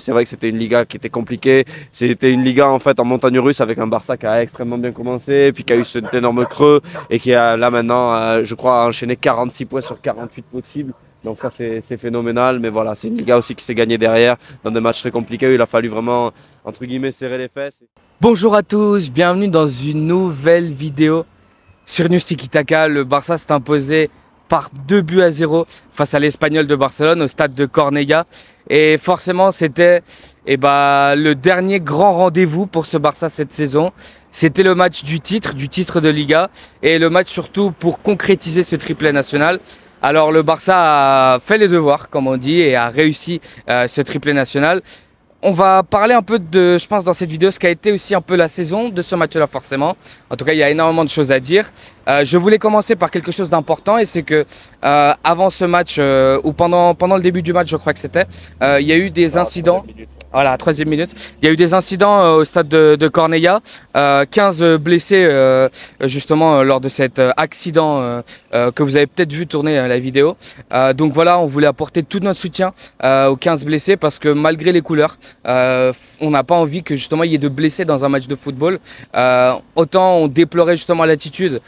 c'est vrai que c'était une Liga qui était compliquée. C'était une Liga en fait en montagne russe avec un Barça qui a extrêmement bien commencé, puis qui a eu cet énorme creux et qui a là maintenant, je crois, enchaîné 46 points sur 48 possibles. Donc ça c'est phénoménal, mais voilà, c'est une Liga aussi qui s'est gagnée derrière dans des matchs très compliqués où il a fallu vraiment, entre guillemets, serrer les fesses. Bonjour à tous, bienvenue dans une nouvelle vidéo sur News Tiki Taka. Le Barça s'est imposé par 2-0 face à l'Espagnol de Barcelone au stade de Cornellà. Et forcément, c'était le dernier grand rendez-vous pour ce Barça cette saison. C'était le match du titre de Liga et le match surtout pour concrétiser ce triplé national. Alors le Barça a fait les devoirs, comme on dit, et a réussi ce triplé national. On va parler un peu de, je pense, dans cette vidéo, ce qu'a été aussi un peu la saison de ce match-là, forcément. En tout cas, il y a énormément de choses à dire. Je voulais commencer par quelque chose d'important, et c'est que avant ce match, ou pendant le début du match, je crois que c'était, il y a eu des incidents. Voilà, 3e minute. Il y a eu des incidents au stade de Cornellà. 15 blessés justement lors de cet accident que vous avez peut-être vu tourner la vidéo. Donc voilà, on voulait apporter tout notre soutien aux 15 blessés parce que malgré les couleurs, on n'a pas envie que justement il y ait de blessés dans un match de football. Autant on déplorait justement l'attitude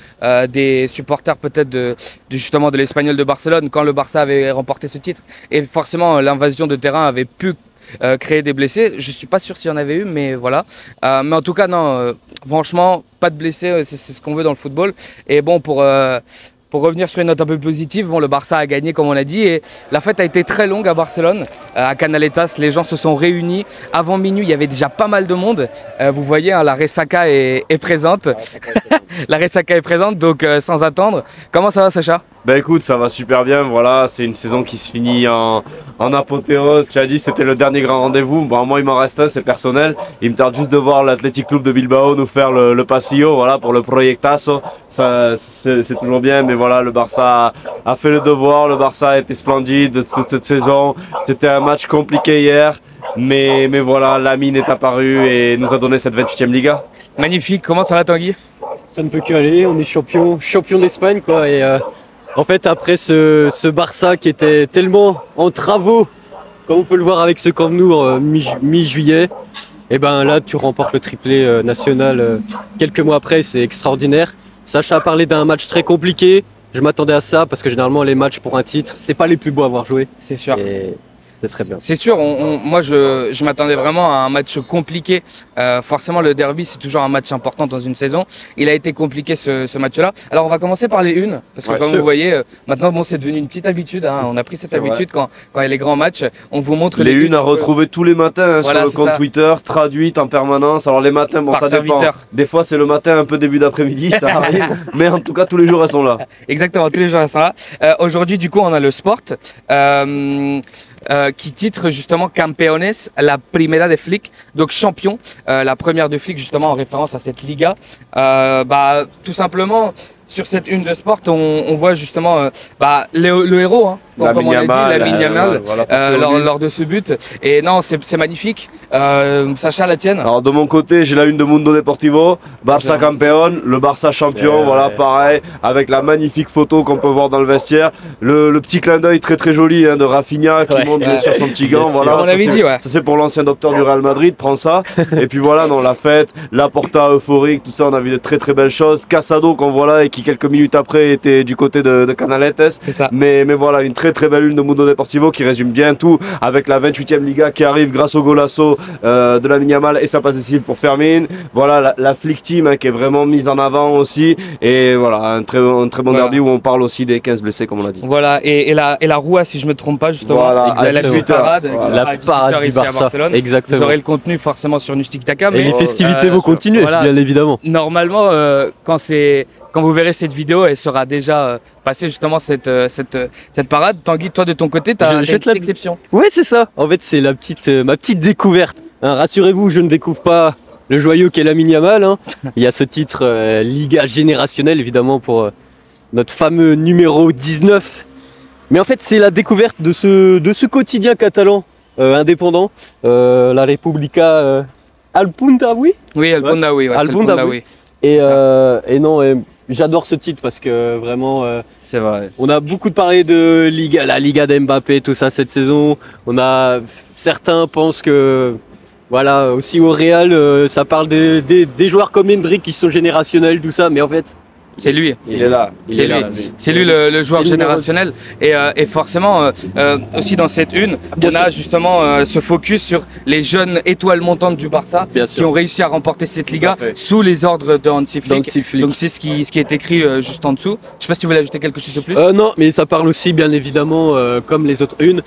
des supporters peut-être justement de l'Espagnol de Barcelone quand le Barça avait remporté ce titre. Et forcément l'invasion de terrain avait pu créer des blessés. Je suis pas sûr s'il y en avait eu, mais voilà. Mais en tout cas, non, franchement, pas de blessés, c'est ce qu'on veut dans le football. Et bon, pour revenir sur une note un peu positive, bon, le Barça a gagné comme on l'a dit et la fête a été très longue à Barcelone, à Canaletas. Les gens se sont réunis. Avant minuit, il y avait déjà pas mal de monde. Vous voyez, hein, la Ressaca est présente. La Ressaca est présente, donc sans attendre. Comment ça va, Sacha? Ben écoute, ça va super bien, voilà, c'est une saison qui se finit en apothéose. Tu as dit c'était le dernier grand rendez-vous, bon moi il m'en reste un, c'est personnel. Il me tarde juste de voir l'Athletic Club de Bilbao nous faire le pasillo, voilà, pour le proyectazo. Ça c'est toujours bien, mais voilà, le Barça a fait le devoir, le Barça a été splendide toute cette saison. C'était un match compliqué hier, mais voilà, Lamine est apparu et nous a donné cette 28e Liga. Magnifique, comment ça va Tanguy? Ça ne peut que aller, on est champion d'Espagne quoi et en fait, après ce Barça qui était tellement en travaux, comme on peut le voir avec ce Camp Nou mi-juillet, et ben là tu remportes le triplé national quelques mois après, c'est extraordinaire. Sacha a parlé d'un match très compliqué, je m'attendais à ça parce que généralement les matchs pour un titre, c'est pas les plus beaux à avoir joué. C'est sûr. C'est très bien. C'est sûr, moi je m'attendais vraiment à un match compliqué. Forcément le derby c'est toujours un match important dans une saison. Il a été compliqué ce match-là. Alors on va commencer par les unes, parce que comme vous voyez, maintenant bon, c'est devenu une petite habitude. Hein. On a pris cette habitude quand il y a les grands matchs. On vous montre les unes à retrouver tous les matins hein, voilà, sur le compte Twitter, traduites en permanence. Alors les matins, bon ça dépend. Des fois c'est le matin un peu début d'après-midi, ça arrive. Mais en tout cas tous les jours elles sont là. Exactement, tous les jours elles sont là. Aujourd'hui du coup on a le Sport. Qui titre justement Campeones, la Primera de Flick, donc champion, la première de Flick justement en référence à cette Liga. Tout simplement sur cette une de Sport, on voit justement le héros, hein, comme on l'a dit, Lamine Yamal, lors de ce but. Et non, c'est magnifique. Sacha, la tienne? Alors de mon côté, j'ai la une de Mundo Deportivo, Barça Campeón, le Barça champion, voilà, pareil, avec la magnifique photo qu'on peut voir dans le vestiaire. Le petit clin d'œil très très joli hein, de Rafinha qui monte bien sûr son petit gant. Voilà, on l'avait dit, ouais. Ça c'est pour l'ancien docteur du Real Madrid, prends ça. Et puis voilà, non, la fête, la Porta euphorique, tout ça, on a vu de très très belles choses. Casado qu'on voit là et qui quelques minutes après était du côté de Canaletas. C'est ça. Mais voilà, une très belle une de Mundo Deportivo qui résume bien tout avec la 28e Liga qui arrive grâce au golasso de Lamine Yamal et sa passe décisive pour Fermin. Voilà la Flick Team hein, qui est vraiment mise en avant aussi et voilà un très bon derby où on parle aussi des 15 blessés comme on l'a dit. Voilà et la Roua si je me trompe pas justement, voilà, la parade, la parade du Barça. Exactement. Vous aurez le contenu forcément sur News Tiki Taka. Et les festivités vont continuer bien évidemment. Normalement quand vous verrez cette vidéo, elle sera déjà passée justement cette parade. Tanguy, toi de ton côté, tu as une petite exception. Ouais, c'est ça. En fait, c'est ma petite découverte. Hein, rassurez-vous, je ne découvre pas le joyau qu'est Lamine Yamal. Hein. Il y a ce titre Liga générationnelle, évidemment, pour notre fameux numéro 19. Mais en fait, c'est la découverte de ce quotidien catalan indépendant, la República Al Puntawi. Oui, Al Puntawi. Al Puntawi. Et non, j'adore ce titre parce que vraiment, C'est vrai. on a beaucoup parlé de Liga, la Liga d'Mbappé, tout ça cette saison. Certains pensent que, voilà, aussi au Real, ça parle des joueurs comme Hendrick qui sont générationnels, tout ça, mais en fait, C'est lui. Il est là. C'est lui. C'est lui le joueur C'est le numéro- générationnel. Et forcément, aussi dans cette une, Bien on a justement ce focus sur les jeunes étoiles montantes du Barça Bien qui sûr. ont réussi à remporter cette Liga Tout à fait. sous les ordres de Hansi Flick. Hansi Flick. Donc c'est ce qui est écrit juste en dessous. Je sais pas si tu voulais ajouter quelque chose de plus. Non, mais ça parle aussi, bien évidemment, comme les autres unes,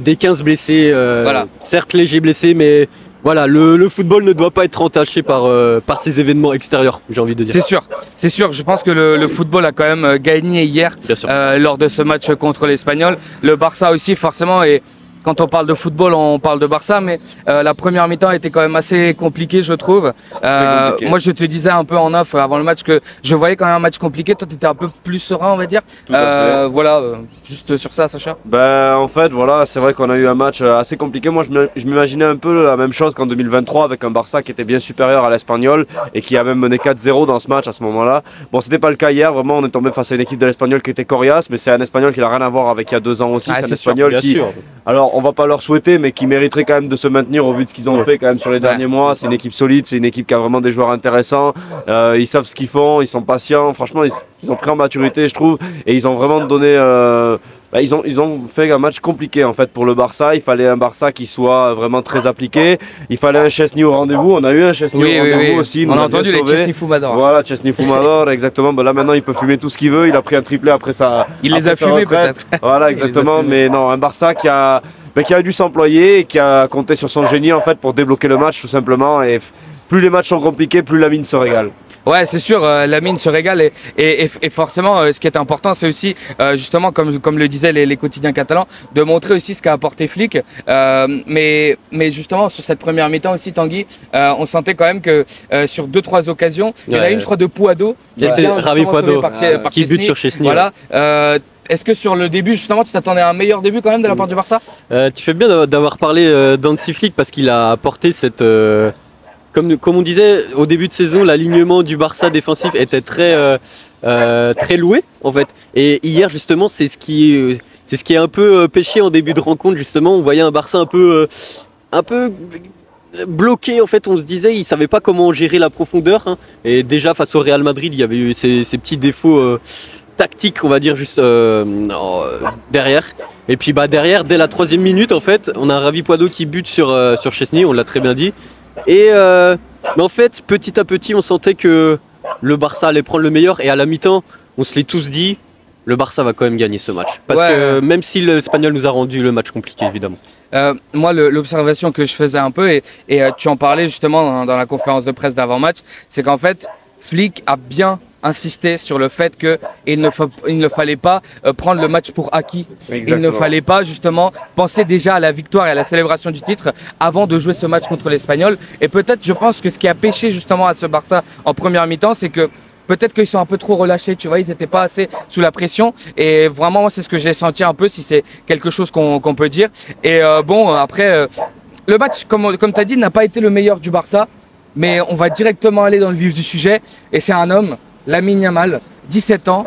des 15 blessés, Voilà. certes légers blessés, mais voilà, le football ne doit pas être entaché par ces événements extérieurs, j'ai envie de dire. C'est sûr. Je pense que le football a quand même gagné hier Bien sûr. lors de ce match contre l'Espagnol. Le Barça aussi, forcément. Et quand on parle de football, on parle de Barça, mais la première mi-temps était quand même assez compliquée, je trouve. compliqué. Moi, je te disais un peu en off avant le match que je voyais quand même un match compliqué. Toi, tu étais un peu plus serein, on va dire. Tout à fait. Voilà, juste sur ça, Sacha. Ben, en fait, voilà, c'est vrai qu'on a eu un match assez compliqué. Moi, je m'imaginais un peu la même chose qu'en 2023 avec un Barça qui était bien supérieur à l'Espagnol et qui a même mené 4-0 dans ce match à ce moment-là. Bon, c'était pas le cas hier. Vraiment, on est tombé face à une équipe de l'Espagnol qui était coriace, mais c'est un Espagnol qui n'a rien à voir avec il y a 2 ans aussi. Ah, c'est un c'est sûr, Espagnol Bien qui, sûr. alors, on va pas leur souhaiter, mais qui mériterait quand même de se maintenir au vu de ce qu'ils ont fait quand même sur les derniers mois. C'est une équipe solide, c'est une équipe qui a vraiment des joueurs intéressants. Ils savent ce qu'ils font, ils sont patients. Franchement, ils ont pris en maturité, je trouve, et ils ont vraiment donné. Ils ont fait un match compliqué en fait pour le Barça. Il fallait un Barça qui soit vraiment très appliqué. Il fallait un Chesney au rendez-vous. On a eu un Chesney au rendez-vous aussi. il On nous a a bien entendu les sauvés. Chesney Fumador. Voilà, Chesney Fumador, exactement. Ben là maintenant, il peut fumer tout ce qu'il veut. Il a pris un triplé après ça. Il les a fumés peut-être. Voilà, exactement. Mais non, un Barça qui a dû s'employer et qui a compté sur son génie en fait pour débloquer le match tout simplement. Et plus les matchs sont compliqués, plus la mine se régale. Ouais, c'est sûr, Lamine se régale et forcément, ce qui est important, c'est aussi, justement, comme le disaient les quotidiens catalans, de montrer aussi ce qu'a apporté Flick. Mais justement, sur cette première mi-temps aussi, Tanguy, on sentait quand même que sur 2-3 occasions, il y en a Ouais. une, je crois, de Pouado, Qui était Ravi Pouado, par qui bute Chesney. sur Chesney. Voilà. Est-ce que sur le début, justement, tu t'attendais à un meilleur début quand même de la part du Barça? Tu fais bien d'avoir parlé d'Hansi Flick parce qu'il a apporté cette. Comme on disait au début de saison, l'alignement du Barça défensif était très loué en fait. Et hier justement, c'est ce qui est un peu péché en début de rencontre justement. On voyait un Barça un peu bloqué en fait. On se disait, il savait pas comment gérer la profondeur. Hein. Et déjà face au Real Madrid, il y avait eu ces petits défauts tactiques, on va dire juste derrière. Et puis derrière, dès la 3e minute en fait, on a un Ravi Pouado qui bute sur Chesney. On l'a très bien dit. Et mais en fait, petit à petit, on sentait que le Barça allait prendre le meilleur. Et à la mi-temps, on se l'est tous dit, le Barça va quand même gagner ce match. Parce que même si l'Espagnol nous a rendu le match compliqué, évidemment. Moi, l'observation que je faisais un peu, et tu en parlais justement dans la conférence de presse d'avant-match, c'est qu'en fait, Flick a bien insisté sur le fait qu'il ne fallait pas prendre le match pour acquis. Exactement. Il ne fallait pas justement penser déjà à la victoire et à la célébration du titre avant de jouer ce match contre l'Espagnol. Et peut-être, je pense que ce qui a pêché justement à ce Barça en première mi-temps, c'est que peut-être qu'ils sont un peu trop relâchés, tu vois, ils n'étaient pas assez sous la pression. Et vraiment, c'est ce que j'ai senti un peu, si c'est quelque chose qu'on peut dire. Et après, le match, comme tu as dit, n'a pas été le meilleur du Barça. Mais on va directement aller dans le vif du sujet. Et c'est un homme, Lamine Yamal, 17 ans.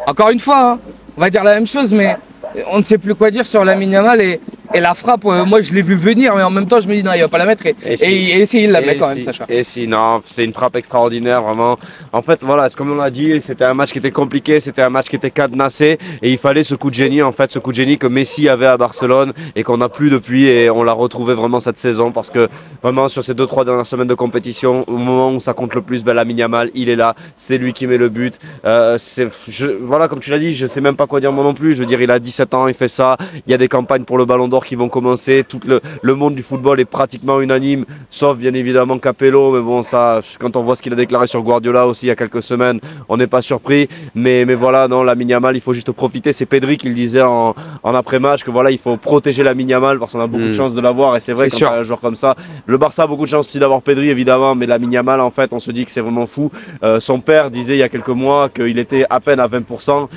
Encore une fois, hein, on va dire la même chose, mais on ne sait plus quoi dire sur Lamine Yamal. Et la frappe, moi je l'ai vu venir, mais en même temps je me dis non, il va pas la mettre. Et si, il la met quand même, Sacha. Et si, non, c'est une frappe extraordinaire, vraiment. En fait, voilà, comme on l'a dit, c'était un match qui était compliqué, c'était un match qui était cadenassé, et il fallait ce coup de génie, en fait, ce coup de génie que Messi avait à Barcelone et qu'on n'a plus depuis, et on l'a retrouvé vraiment cette saison, parce que vraiment sur ces 2-3 dernières semaines de compétition, au moment où ça compte le plus, Lamine Yamal, il est là, c'est lui qui met le but. Voilà, comme tu l'as dit, je sais même pas quoi dire moi non plus. Je veux dire, il a 17 ans, il fait ça. Il y a des campagnes pour le Ballon d'Or qui vont commencer. Tout le monde du football est pratiquement unanime, sauf bien évidemment Capello. Mais bon, ça, quand on voit ce qu'il a déclaré sur Guardiola aussi il y a quelques semaines, on n'est pas surpris. Mais voilà, non, Lamine Yamal, il faut juste profiter. C'est Pedri qui le disait en après-match que voilà, il faut protéger Lamine Yamal parce qu'on a beaucoup de chance de l'avoir. Et c'est vrai, quand tu as un joueur comme ça, le Barça a beaucoup de chance aussi d'avoir Pedri évidemment, mais Lamine Yamal, en fait, on se dit que c'est vraiment fou. Son père disait il y a quelques mois qu'il était à peine à 20%.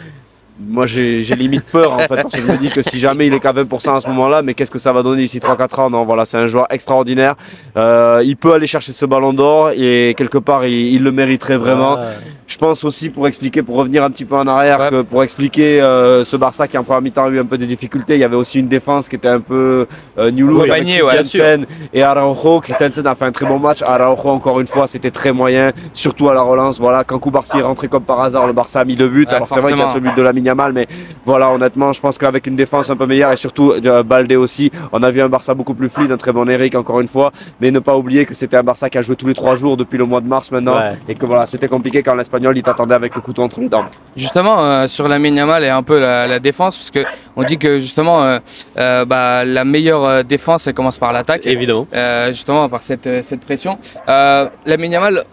moi j'ai limite peur en fait, parce que je me dis que si jamais il est qu'à 20% à ce moment-là, mais qu'est-ce que ça va donner d'ici 3-4 ans? Non, voilà, c'est un joueur extraordinaire. Il peut aller chercher ce ballon d'or et quelque part il le mériterait vraiment. Je pense aussi, pour revenir un petit peu en arrière, que pour expliquer ce Barça qui en première mi-temps a eu un peu de difficultés, il y avait aussi une défense qui était un peu new look avec Christensen et Araujo. Christensen a fait un très bon match. Araujo, encore une fois, c'était très moyen, surtout à la relance. Voilà, quand Cubarsí est rentré comme par hasard, le Barça a mis 2 buts. Alors c'est vrai qu'il y a ce but de Lamine Yamal, mais voilà, honnêtement, je pense qu'avec une défense un peu meilleure et surtout Baldé aussi, on a vu un Barça beaucoup plus fluide, un très bon Eric encore une fois. Mais ne pas oublier que c'était un Barça qui a joué tous les 3 jours depuis le mois de mars maintenant, et que voilà, c'était compliqué quand l'Espagnol il t'attendait avec le couteau entre les dents. Justement, sur Lamine Yamal et un peu la défense, parce que on dit que justement la meilleure défense elle commence par l'attaque. Évidemment. Justement par cette pression. Lamine Yamal,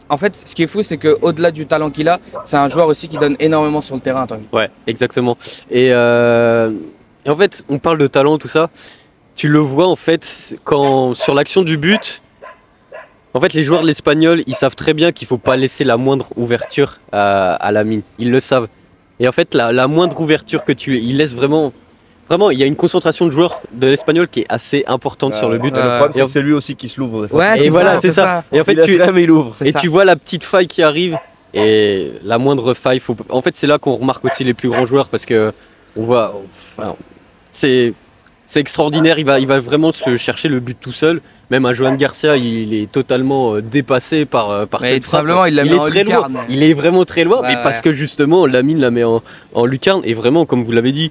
en fait, ce qui est fou, c'est qu'au-delà du talent qu'il a, c'est un joueur aussi qui donne énormément sur le terrain. Ouais, exactement. Et en fait, on parle de talent, tout ça. Tu le vois en fait quand sur l'action du but. En fait, les joueurs de l'Espagnol, ils savent très bien qu'il faut pas laisser la moindre ouverture à Lamine. Ils le savent. Et en fait, la moindre ouverture que il laisse vraiment. Vraiment, il y a une concentration de joueurs de l'Espagnol qui est assez importante sur le but. Le problème, c'est que c'est lui aussi qui se l'ouvre. Ouais, et voilà, c'est ça. Et en fait, il ouvre. Tu vois la petite faille qui arrive. Et la moindre faille, en fait, c'est là qu'on remarque aussi les plus grands joueurs parce que on voit. Enfin, c'est extraordinaire. Il va vraiment se chercher le but tout seul. Même un Johan Garcia, il est totalement dépassé par cette frappe. Il l'a mis en lucarne. Il est vraiment très loin, mais parce que justement, Lamine la met en lucarne. Et vraiment, comme vous l'avez dit,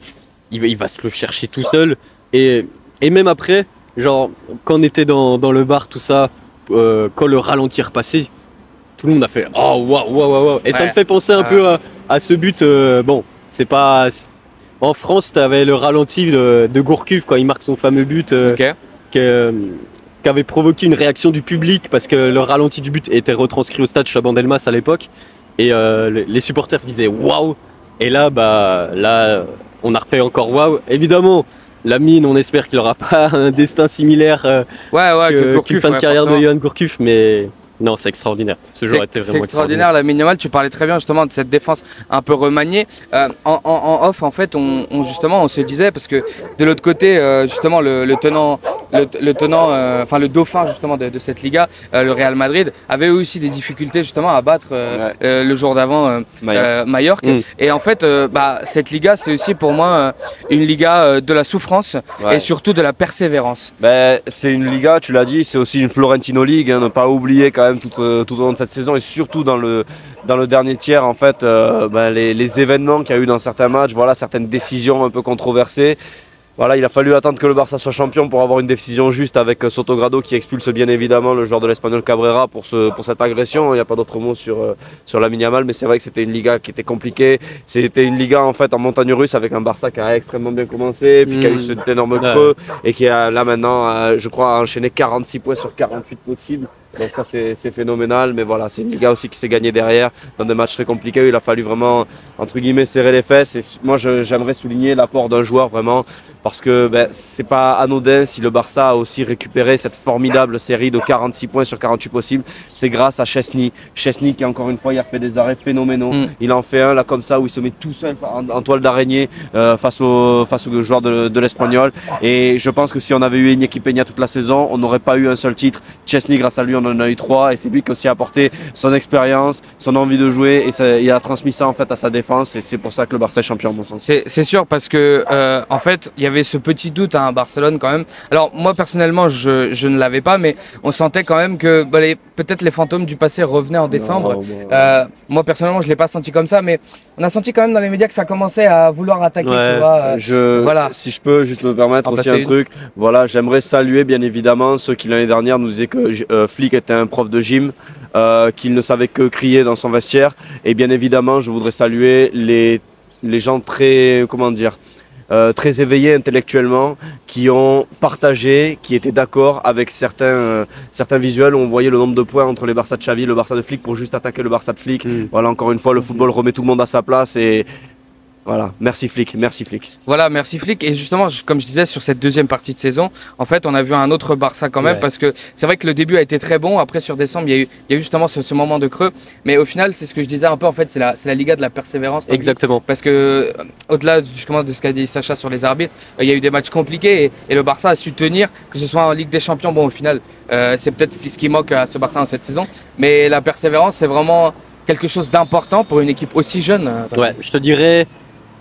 il va se le chercher tout seul. Et même après, genre, quand on était dans le bar, tout ça, quand le ralenti est repassé, tout le monde a fait « Oh, waouh !» Et ça me fait penser un peu à ce but. Bon, c'est pas... En France, tu avais le ralenti de Gourcuff quand il marque son fameux but qui avait provoqué une réaction du public parce que le ralenti du but était retranscrit au stade Chabandelmas à l'époque. Et les supporters disaient « Waouh !» Et là, on a refait encore « Waouh !» Évidemment, Lamine, on espère qu'il n'aura pas un destin similaire qu'une fin de carrière de Johan Gourcuff, mais... Non, c'est extraordinaire. Ce joueur était vraiment extraordinaire. Lamine Yamal, tu parlais très bien justement de cette défense un peu remaniée. En off, en fait, on se disait, parce que de l'autre côté, justement, le dauphin justement de cette Liga, le Real Madrid, avait aussi des difficultés justement à battre le jour d'avant Mallorca. Et en fait, cette Liga, c'est aussi pour moi une Liga de la souffrance et surtout de la persévérance. C'est une Liga, tu l'as dit, c'est aussi une Florentino League, hein, ne pas oublier quand même tout au long de cette saison et surtout dans le dernier tiers en fait les événements qu'il y a eu dans certains matchs, voilà, certaines décisions un peu controversées. Voilà, il a fallu attendre que le Barça soit champion pour avoir une décision juste avec Sotogrado qui expulse bien évidemment le joueur de l'Espagnol Cabrera pour cette agression. Il n'y a pas d'autre mot sur Lamine Yamal, mais c'est vrai que c'était une Liga qui était compliquée. C'était une Liga en fait en montagne russe avec un Barça qui a extrêmement bien commencé, puis qui a eu cet énorme creux et qui a là maintenant, je crois, enchaîné 46 points sur 48 possibles. Donc ça c'est phénoménal, mais voilà, c'est une Liga aussi qui s'est gagnée derrière dans des matchs très compliqués. Il a fallu vraiment entre guillemets serrer les fesses et moi j'aimerais souligner l'apport d'un joueur vraiment parce que c'est pas anodin si le Barça a aussi récupéré cette formidable série de 46 points sur 48 possibles. C'est grâce à Chesney qui encore une fois il a fait des arrêts phénoménaux. Il en fait un là comme ça où il se met tout seul en toile d'araignée face au joueur de l'Espagnol. Et je pense que si on avait eu Iñaki Peña toute la saison, on n'aurait pas eu un seul titre. Chesney, grâce à lui, on en a eu 3 et c'est lui qui a aussi apporté son expérience, son envie de jouer et il a transmis ça en fait à sa défense et c'est pour ça que le Barça est champion à mon sens. C'est sûr parce que en fait il y avait ce petit doute à Barcelone quand même. Alors moi personnellement je ne l'avais pas, mais on sentait quand même que peut-être les fantômes du passé revenaient en décembre. Moi personnellement je l'ai pas senti comme ça, mais on a senti quand même dans les médias que ça commençait à vouloir attaquer. Tu vois, voilà. Si je peux juste me permettre aussi un truc, voilà, j'aimerais saluer bien évidemment ceux qui l'année dernière nous disaient que Flick était un prof de gym, qu'il ne savait que crier dans son vestiaire. Et bien évidemment, je voudrais saluer les gens très, très éveillés intellectuellement, qui ont partagé, qui étaient d'accord avec certains visuels où on voyait le nombre de points entre les Barça de Xavi et le Barça de Flick pour juste attaquer le Barça de Flick. Voilà, encore une fois, le football remet tout le monde à sa place et Voilà, merci Flick, merci Flick. Voilà, merci Flick. Et justement, comme je disais, sur cette deuxième partie de saison, en fait, on a vu un autre Barça quand même, parce que c'est vrai que le début a été très bon. Après, sur décembre, il y a eu justement ce moment de creux. Mais au final, c'est ce que je disais un peu, en fait, c'est la Liga de la persévérance. Exactement. Parce que, au-delà justement de ce qu'a dit Sacha sur les arbitres, il y a eu des matchs compliqués et le Barça a su tenir, que ce soit en Ligue des Champions. Bon, au final, c'est peut-être ce qui manque à ce Barça en cette saison. Mais la persévérance, c'est vraiment quelque chose d'important pour une équipe aussi jeune. Ouais, je te dirais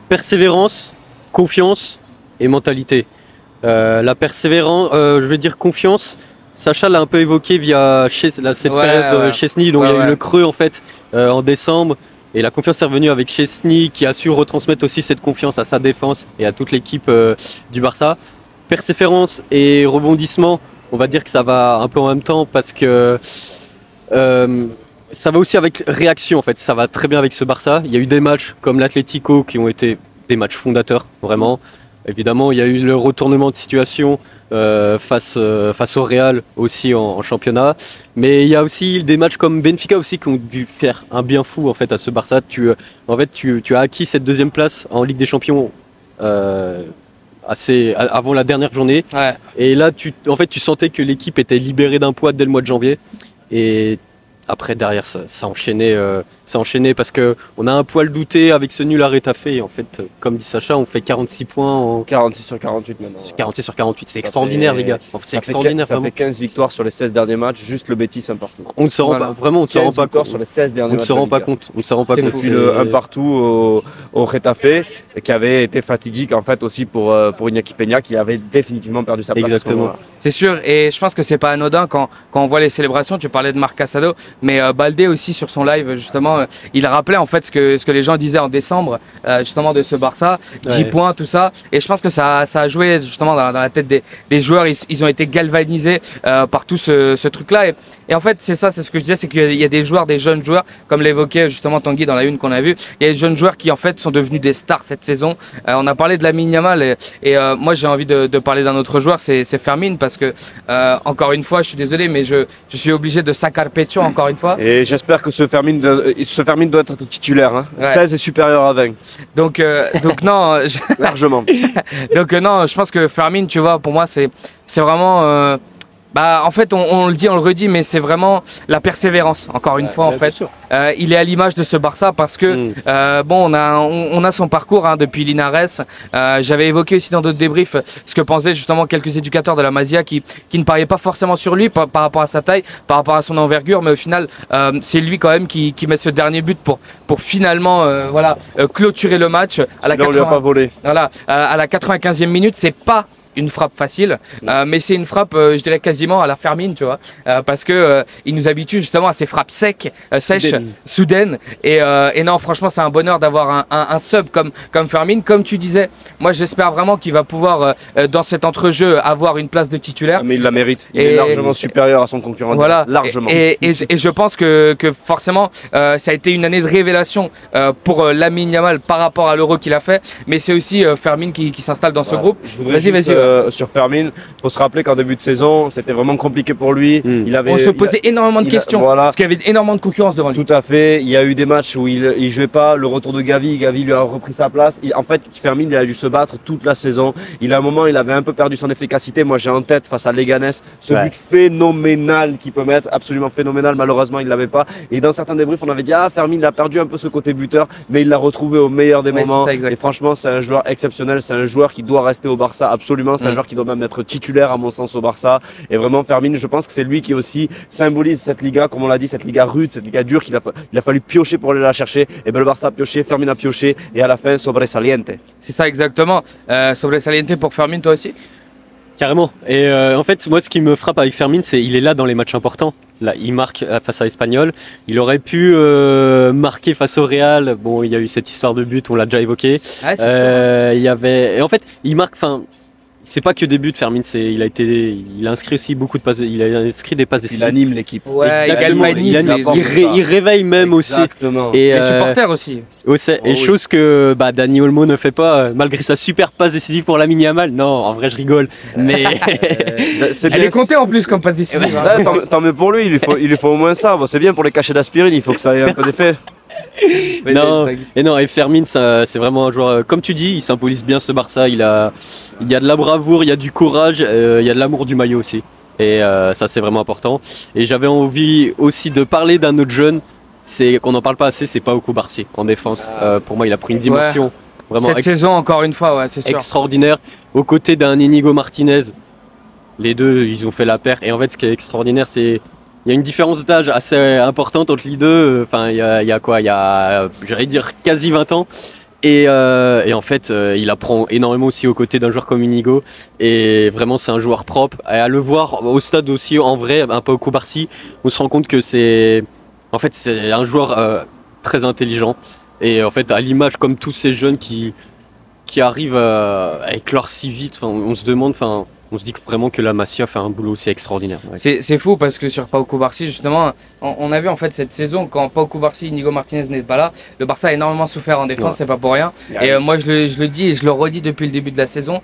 persévérance, confiance et mentalité. La persévérance, je vais dire confiance. Sacha l'a un peu évoqué via cette période Chesney, donc il y a eu le creux en fait en décembre. Et la confiance est revenue avec Chesney qui a su retransmettre aussi cette confiance à sa défense et à toute l'équipe du Barça. Persévérance et rebondissement, on va dire que ça va un peu en même temps parce que ça va aussi avec réaction en fait, ça va très bien avec ce Barça. Il y a eu des matchs comme l'Atlético qui ont été des matchs fondateurs, vraiment. Évidemment, il y a eu le retournement de situation face au Real aussi en championnat. Mais il y a aussi des matchs comme Benfica aussi qui ont dû faire un bien fou en fait à ce Barça. Tu as acquis cette deuxième place en Ligue des Champions avant la dernière journée. Ouais. Et là, tu sentais que l'équipe était libérée d'un poids dès le mois de janvier. Et après, derrière, ça enchaîné parce qu'on a un poil douté avec ce nul à Retafe. Et en fait, comme dit Sacha, on fait 46 points en 46 sur 48 maintenant. 46 sur 48, c'est extraordinaire, les gars. En fait, c'est extraordinaire. Ça fait 15 victoires sur les 16 derniers matchs, juste le Betis un partout. On ne se rend pas, vraiment, on ne se rend pas compte. Sur les 16 derniers matchs. On ne se rend pas compte. On ne se rend pas compte. Puis le un partout au Retafe, qui avait été fatidique en fait aussi pour Iñaki Peña, qui avait définitivement perdu sa place. Exactement. C'est sûr, et je pense que c'est pas anodin quand on voit les célébrations. Tu parlais de Marc Casado, mais Baldé aussi sur son live justement, il rappelait en fait ce que les gens disaient en décembre justement de ce Barça, 10 points, tout ça. Et je pense que ça a joué justement dans la tête des joueurs. Ils ont été galvanisés par tout ce truc-là. Et en fait, c'est ce que je disais, c'est qu'il y a des joueurs, des jeunes joueurs, comme l'évoquait justement Tanguy dans la une qu'on a vue. Il y a des jeunes joueurs qui en fait sont devenus des stars cette saison. On a parlé de Lamine Yamal et moi j'ai envie de parler d'un autre joueur, c'est Fermin, parce que encore une fois, je suis désolé, mais je suis obligé de sacar Pecho encore une fois. Et j'espère que ce Fermin doit être titulaire. Hein. Ouais. 16 est supérieur à 20. Donc non. Largement. Donc non, je pense que Fermin, tu vois, pour moi, c'est vraiment... en fait, on le dit, on le redit, mais c'est vraiment la persévérance, encore une fois, en fait. Il est à l'image de ce Barça parce que, on a son parcours depuis Linares. J'avais évoqué aussi dans d'autres débriefs ce que pensaient justement quelques éducateurs de la Masia qui ne pariaient pas forcément sur lui par rapport à sa taille, par rapport à son envergure, mais au final, c'est lui quand même qui met ce dernier but pour finalement clôturer le match. À la 80... on lui a pas volé. Voilà, à la 95e minute, c'est pas une frappe facile, mais c'est une frappe, je dirais quasiment à la Fermin, tu vois, parce que il nous habitue justement à ces frappes sèches, soudaines, et non, franchement, c'est un bonheur d'avoir un sub comme Fermin. Comme tu disais, moi j'espère vraiment qu'il va pouvoir dans cet entrejeu avoir une place de titulaire. Mais il la mérite. Il est largement supérieur à son concurrent. Voilà, largement. Et je pense que forcément, ça a été une année de révélation pour Lamine Yamal par rapport à l'Euro qu'il a fait, mais c'est aussi Fermin qui s'installe dans ce groupe. Vas-y. Sur Fermin, il faut se rappeler qu'en début de saison, c'était vraiment compliqué pour lui. On se posait énormément de questions, parce qu'il y avait énormément de concurrence devant lui. Tout à fait. Il y a eu des matchs où il jouait pas. Le retour de Gavi lui a repris sa place. En fait, Fermin, il a dû se battre toute la saison. À un moment, il avait un peu perdu son efficacité. Moi, j'ai en tête face à Leganés ce but phénoménal qu'il peut mettre, absolument phénoménal. Malheureusement, il l'avait pas. Et dans certains débriefs, on avait dit Fermin, il a perdu un peu ce côté buteur, mais il l'a retrouvé au meilleur des moments. Et franchement, c'est un joueur exceptionnel. C'est un joueur qui doit rester au Barça absolument. C'est un joueur qui doit même être titulaire à mon sens au Barça. Et vraiment Fermin, je pense que c'est lui qui aussi symbolise cette Liga, comme on l'a dit, cette Liga rude, cette Liga dure qu'il a fallu piocher pour aller la chercher. Et bien le Barça a pioché, Fermin a pioché et à la fin sobresaliente. C'est ça exactement. Sobresaliente pour Fermin, toi aussi? Carrément. Et en fait, moi ce qui me frappe avec Fermin, c'est qu'il est là dans les matchs importants. Là, il marque face à Espanyol. Il aurait pu marquer face au Real. Bon, il y a eu cette histoire de but, on l'a déjà évoqué. Il y avait. Et en fait, il marque. C'est pas que des buts, Fermin, il a inscrit aussi beaucoup de passes, il a inscrit des passes décisives. Il anime l'équipe. Il réveille même Exactement. aussi. Et les supporters aussi. Chose que Dani Olmo ne fait pas, malgré sa super passe décisive pour Lamine Yamal. Non, en vrai, je rigole. Mais elle est comptée en plus comme passe décisive. Tant mieux pour lui, il lui faut au moins ça. Bon, c'est bien pour les cachets d'aspirine, il faut que ça ait un peu d'effet. Et Fermin, c'est vraiment un joueur, comme tu dis, il symbolise bien ce Barça. Il y a de la bravoure, il y a du courage, il y a de l'amour du maillot aussi. Et ça, c'est vraiment important. Et j'avais envie aussi de parler d'un autre jeune, c'est qu'on n'en parle pas assez, c'est Pau Cubarsí en défense. Pour moi, il a pris une dimension vraiment cette saison, encore une fois, ouais, c'est sûr. Extraordinaire. Aux côtés d'un Inigo Martinez, les deux, ils ont fait la paire. Et en fait, ce qui est extraordinaire, c'est il y a une différence d'âge assez importante entre les deux. Enfin, il y a quoi? Il y a, j'allais dire, quasi 20 ans. Et en fait, il apprend énormément aussi aux côtés d'un joueur comme Inigo. Et vraiment, c'est un joueur propre. Et à le voir au stade aussi, en vrai, un peu au Cubarsí, on se rend compte que c'est un joueur très intelligent. Et en fait, à l'image comme tous ces jeunes qui arrivent à éclore si vite, on se demande... On se dit vraiment que la Masia fait un boulot aussi extraordinaire. Ouais. C'est fou parce que sur Pau Cubarsí, justement, on a vu en fait cette saison, quand Pau Cubarsí, Inigo Martinez n'est pas là, le Barça a énormément souffert en défense, c'est pas pour rien. Et moi je le dis et je le redis depuis le début de la saison,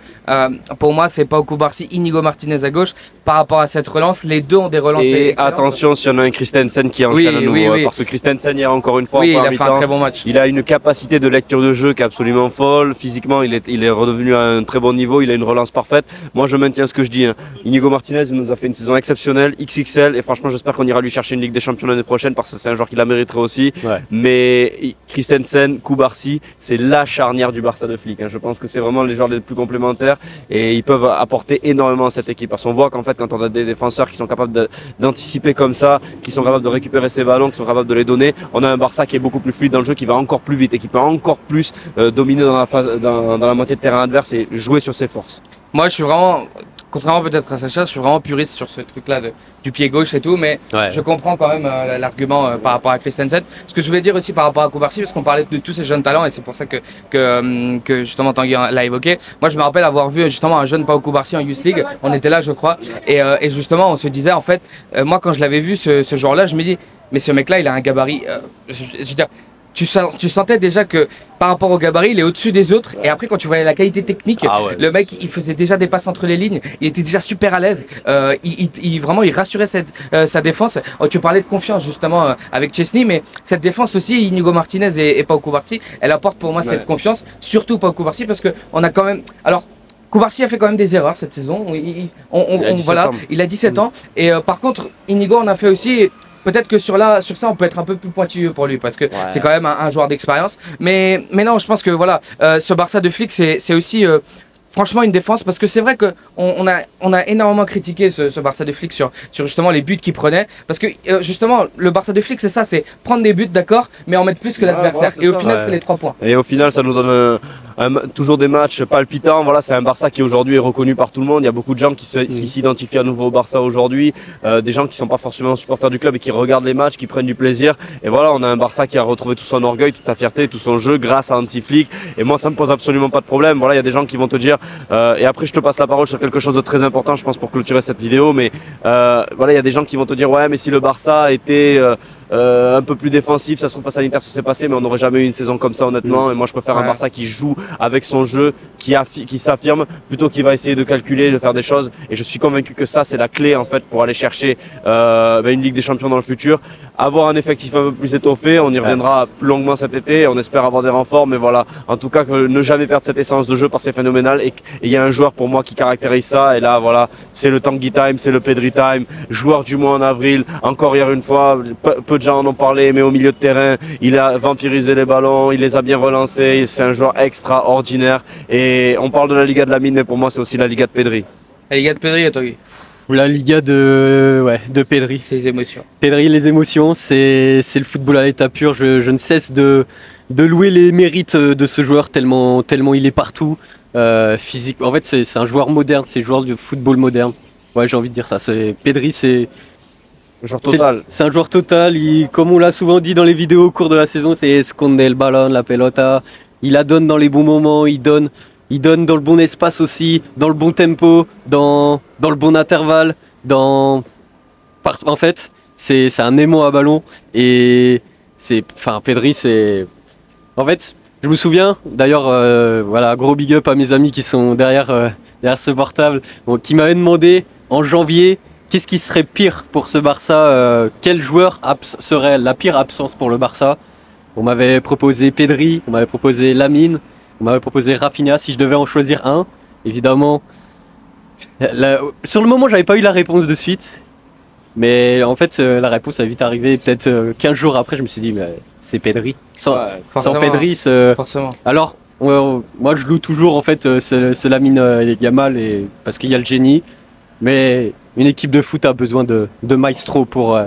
pour moi c'est Pau Cubarsí, Inigo Martinez à gauche. Par rapport à cette relance, les deux ont des relances. Et attention s'il y en a un Christensen qui enchaîne à nouveau, parce que Christensen hier encore une fois, il a fait un très bon match. Il a une capacité de lecture de jeu qui est absolument folle. Physiquement, il est redevenu à un très bon niveau, il a une relance parfaite. Moi je maintiens ce que je dis. Inigo Martinez nous a fait une saison exceptionnelle, XXL, et franchement j'espère qu'on ira lui chercher une Ligue des Champions l'année prochaine parce que c'est un joueur qui la mériterait aussi. Mais Christensen, Cubarsí, c'est la charnière du Barça de Flick. Je pense que c'est vraiment les joueurs les plus complémentaires et ils peuvent apporter énormément à cette équipe. Parce qu'on voit qu'en fait quand on a des défenseurs qui sont capables d'anticiper comme ça, qui sont capables de récupérer ces ballons, qui sont capables de les donner, on a un Barça qui est beaucoup plus fluide dans le jeu, qui va encore plus vite et qui peut encore plus dominer dans la moitié de terrain adverse et jouer sur ses forces. Moi je suis vraiment... Contrairement peut-être à Sacha, je suis vraiment puriste sur ce truc-là du pied gauche et tout, mais je comprends quand même l'argument par rapport à Christensen. Ce que je voulais dire aussi par rapport à Cubarsí, parce qu'on parlait de tous ces jeunes talents, et c'est pour ça que justement Tanguy l'a évoqué. Moi, je me rappelle avoir vu justement un jeune Pau Cubarsí en Youth League, on était là, je crois, et justement, on se disait, en fait, moi, quand je l'avais vu ce jour-là, je me dis, mais ce mec-là, il a un gabarit, je veux dire, tu sentais déjà que par rapport au gabarit, il est au-dessus des autres. Et après, quand tu voyais la qualité technique, le mec, il faisait déjà des passes entre les lignes. Il était déjà super à l'aise. Vraiment, il rassurait sa défense. Tu parlais de confiance justement avec Chesney, mais cette défense aussi, Inigo Martinez et Pau Cubarsí, elle apporte pour moi cette confiance. Surtout Pau Cubarsí parce que on a quand même... Alors, Cubarsí a fait quand même des erreurs cette saison. Il a 17 ans. Et par contre, Inigo en a fait aussi... Peut-être que sur ça, on peut être un peu plus pointilleux pour lui parce que c'est quand même un joueur d'expérience. Mais non, je pense que voilà, ce Barça de Flick, c'est aussi franchement une défense parce que c'est vrai qu'on a énormément critiqué ce Barça de Flick sur justement les buts qu'il prenait. Parce que justement, le Barça de Flick, c'est ça, c'est prendre des buts, d'accord, mais en mettre plus que l'adversaire. Et au final, c'est les 3 points. Et au final, ça nous donne toujours des matchs palpitants. Voilà, c'est un Barça qui aujourd'hui est reconnu par tout le monde. Il y a beaucoup de gens qui s'identifient à nouveau au Barça aujourd'hui, des gens qui sont pas forcément supporters du club et qui regardent les matchs, qui prennent du plaisir. Et voilà, on a un Barça qui a retrouvé tout son orgueil, toute sa fierté, tout son jeu grâce à Hansi Flick. Et moi, ça me pose absolument pas de problème. Voilà, il y a des gens qui vont te dire, et après je te passe la parole sur quelque chose de très important, je pense, pour clôturer cette vidéo. Mais voilà, il y a des gens qui vont te dire, ouais, mais si le Barça était un peu plus défensif, ça se trouve face à l'Inter, ça serait passé, mais on n'aurait jamais eu une saison comme ça, honnêtement. Et moi, je préfère un Barça qui joue avec son jeu, qui s'affirme, plutôt qu'il va essayer de calculer, de faire des choses. Et je suis convaincu que ça, c'est la clé en fait pour aller chercher une Ligue des Champions dans le futur. Avoir un effectif un peu plus étoffé, on y reviendra plus longuement cet été. On espère avoir des renforts, mais voilà. En tout cas, ne jamais perdre cette essence de jeu, parce que c'est phénoménal. Et il y a un joueur pour moi qui caractérise ça. Et là, voilà, c'est le Tanguy Time, c'est le Pedri Time. Joueur du mois en avril. Encore hier une fois, peu de gens en ont parlé, mais au milieu de terrain, il a vampirisé les ballons, il les a bien relancés. C'est un joueur extraordinaire. Et on parle de la Liga de Lamine, mais pour moi, c'est aussi la Liga de Pedri. La Liga de Pedri, Tanguy. La Liga de Pedri. C'est les émotions. Pedri, les émotions, c'est le football à l'état pur. Je ne cesse de louer les mérites de ce joueur tellement il est partout. Physique. En fait, c'est un joueur moderne, c'est un joueur de football moderne. Ouais, j'ai envie de dire ça. Pedri, c'est un joueur total. C'est un joueur total. Comme on l'a souvent dit dans les vidéos au cours de la saison, c'est esconde le ballon, la pelota. Il la donne dans les bons moments, il donne dans le bon espace aussi, dans le bon tempo, dans le bon intervalle, en fait, c'est un aimant à ballon. Et Pedri, c'est... En fait, je me souviens, d'ailleurs, voilà, gros big up à mes amis qui sont derrière ce portable, qui m'avaient demandé en janvier qu'est-ce qui serait pire pour ce Barça, quel joueur serait la pire absence pour le Barça. On m'avait proposé Pedri, on m'avait proposé Lamine, on m'avait proposé Rafinha. Si je devais en choisir un, évidemment, sur le moment, j'avais pas eu la réponse de suite. Mais en fait, la réponse a vite arrivé. Peut-être 15 jours après, je me suis dit, mais c'est Pedri. Sans Pedri, Forcément. alors, moi, je loue toujours en fait ce Lamine Yamal parce qu'il y a le génie. Mais une équipe de foot a besoin de maestro pour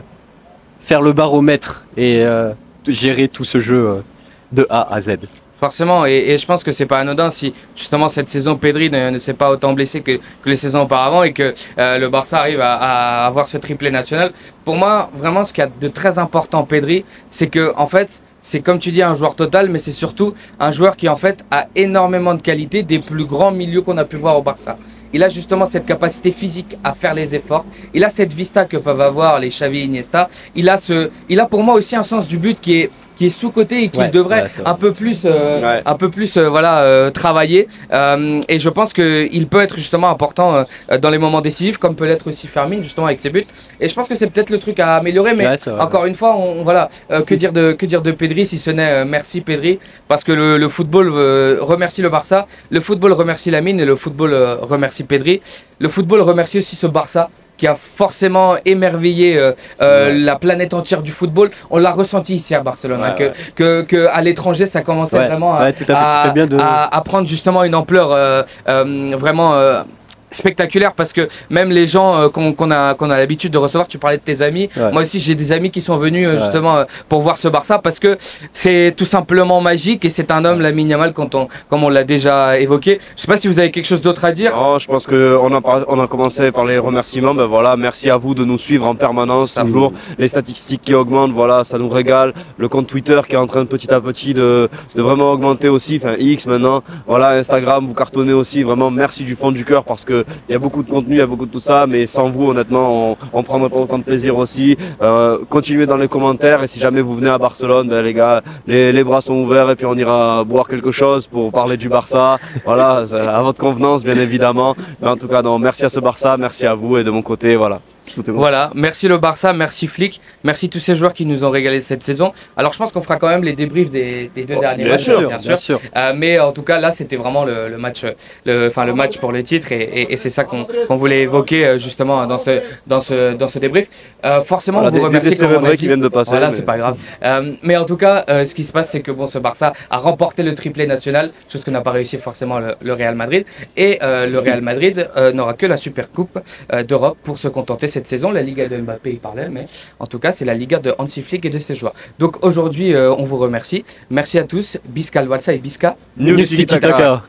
faire le baromètre et gérer tout ce jeu de A à Z. Forcément, et je pense que c'est pas anodin si justement cette saison Pedri ne s'est pas autant blessé que les saisons auparavant et que le Barça arrive à avoir ce triplé national. Pour moi, vraiment, ce qu'il y a de très important Pedri, c'est que en fait, c'est comme tu dis un joueur total, mais c'est surtout un joueur qui en fait a énormément de qualité, des plus grands milieux qu'on a pu voir au Barça. Il a justement cette capacité physique à faire les efforts. Il a cette vista que peuvent avoir les Xavi et Iniesta. Il a pour moi aussi un sens du but qui est sous-coté et qu'il devrait un peu plus, travailler. Et je pense qu'il peut être justement important dans les moments décisifs, comme peut l'être aussi Fermin justement avec ses buts. Et je pense que c'est peut-être le truc à améliorer. Mais encore une fois, que dire de Pedri si ce n'est merci Pedri, parce que le football remercie le Barça, le football remercie Lamine et le football remercie Pedri. Le football remercie aussi ce Barça qui a forcément émerveillé la planète entière du football. On l'a ressenti ici à Barcelone, que à l'étranger ça commençait vraiment à prendre justement une ampleur vraiment spectaculaire, parce que même les gens qu'on a l'habitude de recevoir, tu parlais de tes amis, moi aussi j'ai des amis qui sont venus justement pour voir ce Barça, parce que c'est tout simplement magique et c'est un homme, Lamine Yamal, comme on l'a déjà évoqué. Je sais pas si vous avez quelque chose d'autre à dire. Non, je pense qu'on a commencé par les remerciements. Ben voilà, merci à vous de nous suivre en permanence, toujours les statistiques qui augmentent, voilà, ça nous régale. Le compte Twitter qui est en train de petit à petit de vraiment augmenter aussi, enfin X maintenant, voilà, Instagram, vous cartonnez aussi, vraiment merci du fond du cœur, parce que il y a beaucoup de contenu, il y a beaucoup de tout ça, mais sans vous, honnêtement, on prendrait pas autant de plaisir aussi. Continuez dans les commentaires, et si jamais vous venez à Barcelone, ben les gars, les bras sont ouverts, et puis on ira boire quelque chose pour parler du Barça. Voilà, à votre convenance, bien évidemment. Mais en tout cas, non, merci à ce Barça, merci à vous, et de mon côté, voilà. Voilà, merci le Barça, merci Flick, merci tous ces joueurs qui nous ont régalé cette saison. Alors je pense qu'on fera quand même les débriefs des deux derniers matchs, bien sûr. Mais en tout cas là c'était vraiment le match pour le titre, et c'est ça qu'on voulait évoquer justement dans ce débrief. Forcément on vous remercie, comme on a dit, qui viennent de passer. Voilà, c'est pas grave. Mais en tout cas ce qui se passe, c'est que bon, ce Barça a remporté le triplé national, chose que n'a pas réussi forcément le Real Madrid, et le Real Madrid n'aura que la Super Coupe d'Europe pour se contenter cette saison. La Liga de Mbappé il parlait, mais en tout cas c'est la Liga de Hansi Flick et de ses joueurs. Donc aujourd'hui on vous remercie, merci à tous, Bisca al Barça et Bisca New Tiki Taka.